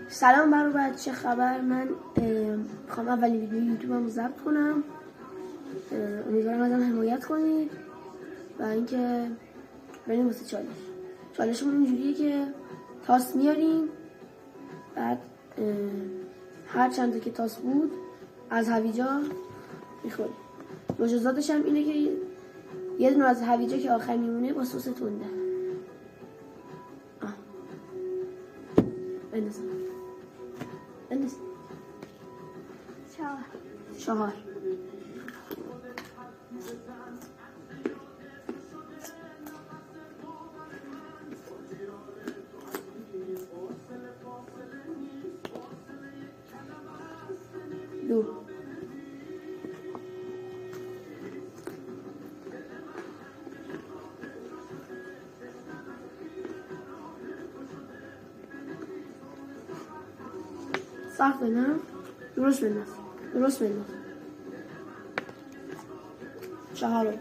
سلام برو چه خبر؟ من میخوام اولین ویدیو یوتیوبم ضبط کنم. امیدوارم ازم حمایت کنید و اینکه بریم واسه چالشمون اینجوریه که تاس میاریم، بعد هر چند تا که تاس بود از هویجا میخوریم. مجازاتش هم اینه که یه دونه از هویجا که آخر میمونه با سس تنده. بندازم چهار. دو. سخته نه؟ درست بنداز. چهار.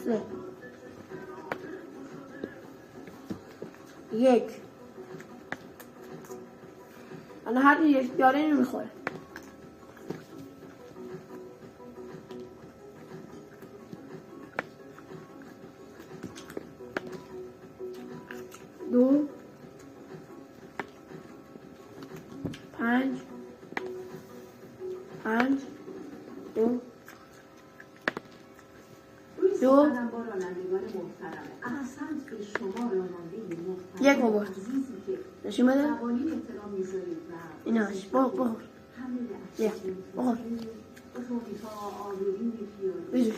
سه. یک. الان هر یک بیاره اینو میخوره. دو. پنج. دو. یک بابر نشیم بده ایناش بخور یک بخور بیزوش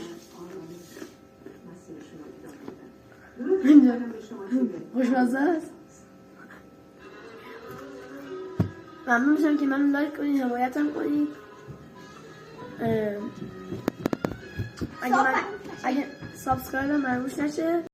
خوشمزه است. ممنون میشم که منو لایک کنید، حمایتم کنید. اگه سابسکرایب هم مرموش نشه